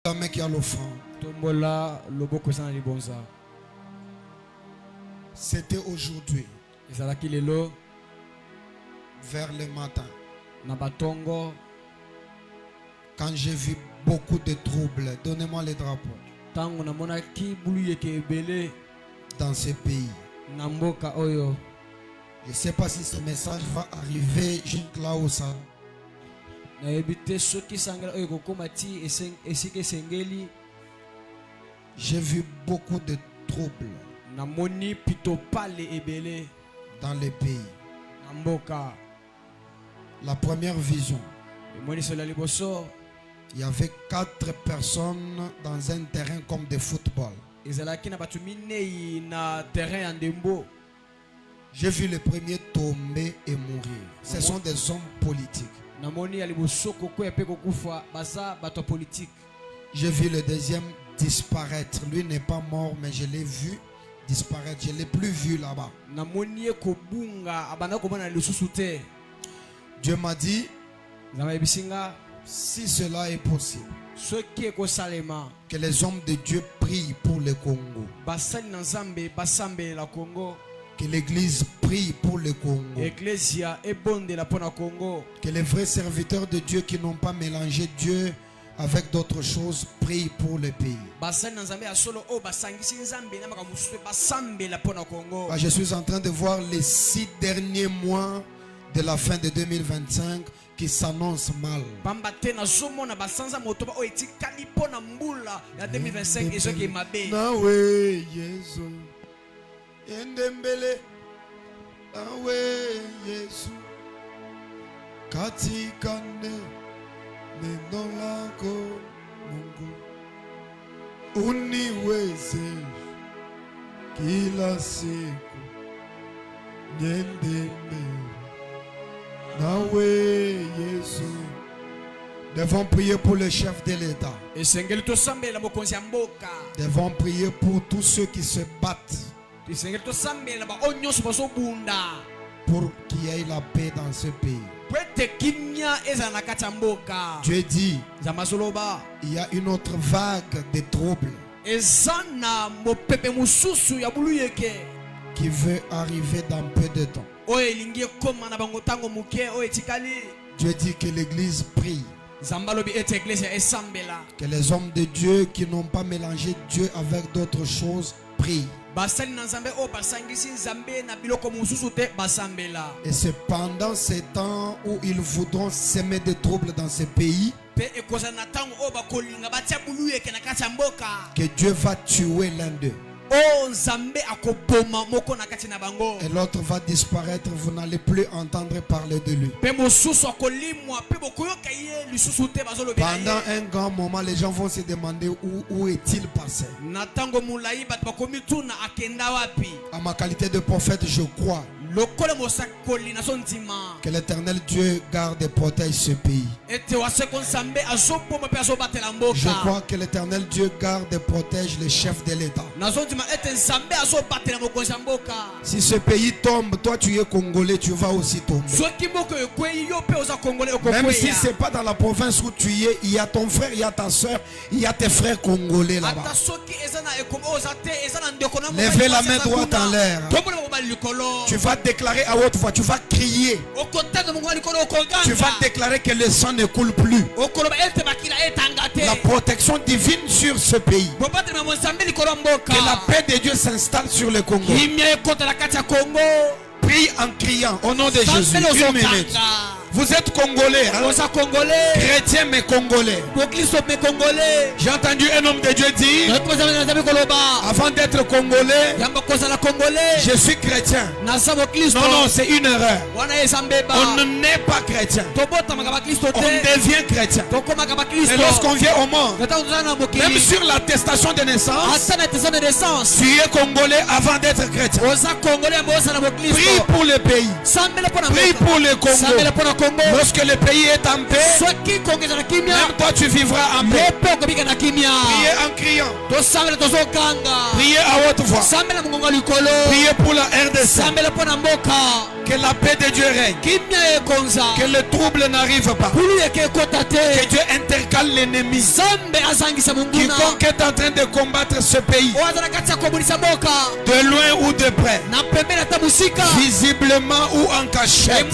la main qui a l'offrande. C'était aujourd'hui, vers le matin, quand j'ai vu beaucoup de troubles. Donnez-moi les drapeaux. Dans ce pays. Je ne sais pas si ce message va arriver jusque là où ça. J'ai vu beaucoup de troubles dans les pays. La première vision, il y avait 4 personnes dans un terrain comme de football. J'ai vu le premier tomber et mourir. Ce sont des hommes politiques. J'ai vu le deuxième disparaître. Lui n'est pas mort, mais je l'ai vu disparaître. Je ne l'ai plus vu là-bas. Dieu m'a dit, si cela est possible, que les hommes de Dieu prient pour le Congo. Que l'église prie pour le Congo. Que les vrais serviteurs de Dieu qui n'ont pas mélangé Dieu avec d'autres choses prient pour le pays. Je suis en train de voir les 6 derniers mois de la fin de 2025 qui s'annonce mal. Uniweze kila siku nyendeme nawe Yesu. Devons prier pour le chef de l'État. Devons prier pour tous ceux qui se battent pour qu'il y ait la paix dans ce pays. Dieu dit, il y a une autre vague de troubles qui veut arriver dans peu de temps. Dieu dit que l'église prie. Que les hommes de Dieu qui n'ont pas mélangé Dieu avec d'autres choses prient. Et c'est pendant ces temps où ils voudront semer des troubles dans ce pays que Dieu va tuer l'un d'eux. Et l'autre va disparaître, vous n'allez plus entendre parler de lui. Pendant un grand moment, les gens vont se demander où est-il passé. À ma qualité de prophète, je crois que l'Éternel Dieu garde et protège ce pays. Je crois que l'Éternel Dieu garde et protège les chefs de l'État. Si ce pays tombe, toi tu es Congolais, tu vas aussi tomber. Même si ce n'est pas dans la province où tu es, il y a ton frère, il y a ta soeur, il y a tes frères congolais là-bas. Levez la main droite en l'air. Tu vas déclarer à haute voix, tu vas crier. Tu vas déclarer que le sang ne coule plus. La protection divine sur ce pays. Que la paix de Dieu s'installe sur le Congo. Prie en criant au nom de Jésus. Une minute. Vous êtes Congolais, hein? Chrétien mais Congolais. J'ai entendu un homme de Dieu dire, avant d'être Congolais, je suis chrétien. Non, non, c'est une erreur. On ne naît pas chrétien. On devient chrétien. Et lorsqu'on vient au monde, même sur l'attestation de naissance, tu es Congolais avant d'être chrétien. Prie pour le pays. Prie pour le Congo. Lorsque le pays est en paix, même toi tu vivras en paix. Priez en criant. Priez à haute voix. Priez pour la RDC. Que la paix de Dieu règne. Que le trouble n'arrive pas. Que Dieu intercale l'ennemi. Quiconque est en train de combattre ce pays, de loin ou de près, visiblement ou en cachette,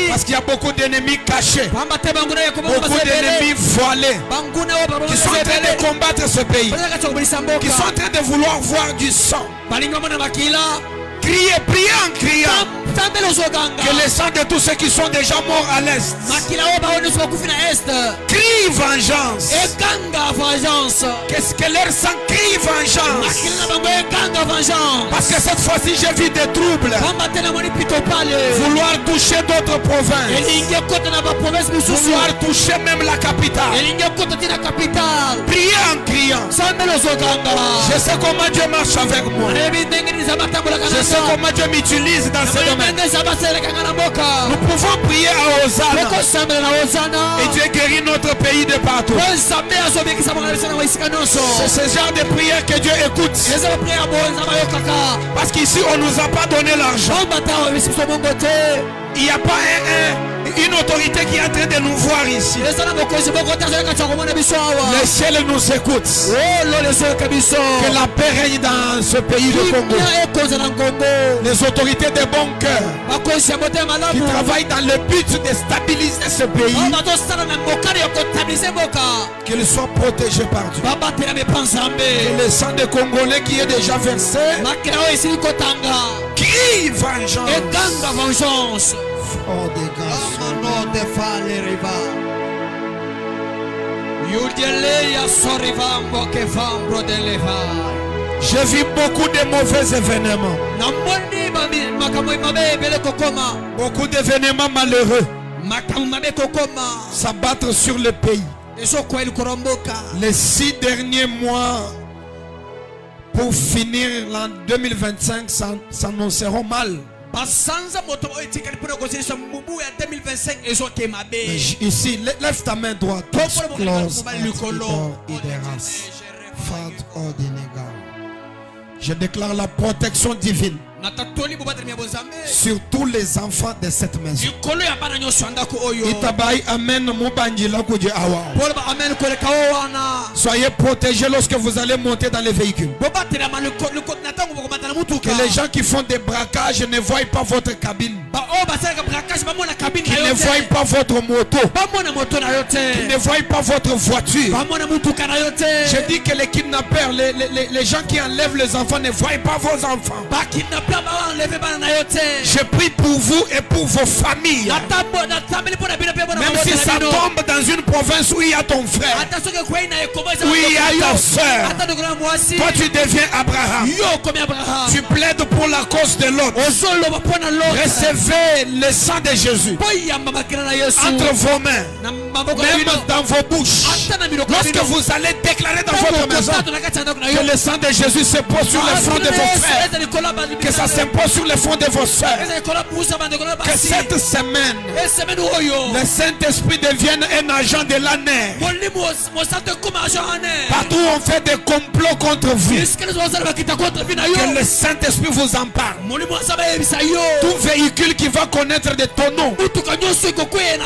parce qu'il y a beaucoup d'ennemis cachés, beaucoup d'ennemis voilés, qui sont en train de combattre ce pays, qui sont en train de vouloir voir du sang. Criez, priez en criant que le sang de tous ceux qui sont déjà morts à l'est crie vengeance. Qu'est-ce que leur sang crie vengeance? Parce que cette fois-ci j'ai vu des troubles vouloir toucher d'autres provinces, vouloir toucher même la capitale. Priez en criant. Je sais comment Dieu marche avec moi. Je sais comment Dieu m'utilise dans ce domaine. Nous pouvons prier à Hosanna et Dieu guérit notre pays de partout. C'est ce genre de prière que Dieu écoute. Parce qu'ici on ne nous a pas donné l'argent. Il n'y a pas une autorité qui est en train de nous voir ici. Le ciel nous écoute. Que la paix règne dans ce pays de Congo. Les autorités de bon cœur qui travaillent dans le but de stabiliser ce pays, qu'ils soient protégés par Dieu. Et le sang des Congolais qui est déjà versé crie vengeance. J'ai vu beaucoup de mauvais événements, beaucoup d'événements malheureux s'abattre sur le pays. Les 6 derniers mois pour finir l'an 2025 s'annonceront mal. Ici, lève ta main droite. Je déclare la protection divine sur tous les enfants de cette maison. Soyez protégés lorsque vous allez monter dans les véhicules. Que les gens qui font des braquages ne voient pas votre cabine, qui ne voient pas votre moto, qui ne voient pas votre voiture. Je dis que les kidnappeurs, les gens qui enlèvent les enfants ne voient pas vos enfants. Je prie pour vous et pour vos familles. Même si ça tombe dans une province où il y a ton frère, où il y a ta soeur, toi tu deviens Abraham. Tu plaides pour la cause de l'autre. Recevez le sang de Jésus entre vos mains, même dans vos bouches. Lorsque vous allez déclarer dans votre maison que le sang de Jésus se pose sur le front de vos frères, que ça s'impose sur le front de vos soeurs, que cette semaine le Saint-Esprit devienne un agent de l'année. Partout où on fait des complots contre vous, que le Saint-Esprit vous en parle. Tout véhicule qui va connaître de ton nom,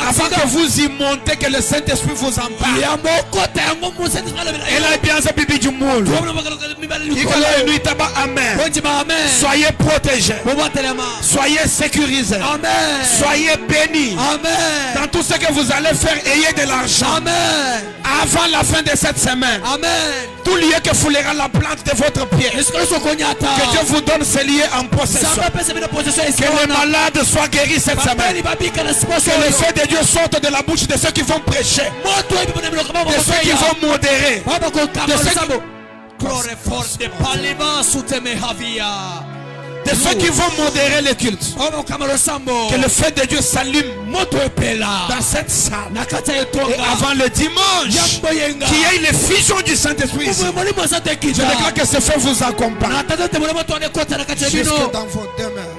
avant que vous y montez, que le Saint-Esprit vous en parle. Amen. Soyez protégés, soyez sécurisés, soyez bénis. Dans tout ce que vous allez faire, ayez de l'argent. Avant la fin de cette semaine, tout lieu que foulera la plante de votre pied, que Dieu vous donne ces lieux en possession. Que les malades soient guéris cette semaine. Que le feu de Dieu sorte de la bouche de ceux qui vont prêcher, de ceux qui vont modérer, de ceux qui vont modérer les cultes. Que le feu de Dieu s'allume dans cette salle. Et avant le dimanche, qu'il y ait l'effusion du Saint-Esprit. Je déclare que ce feu vous accompagne jusque dans vos demeures.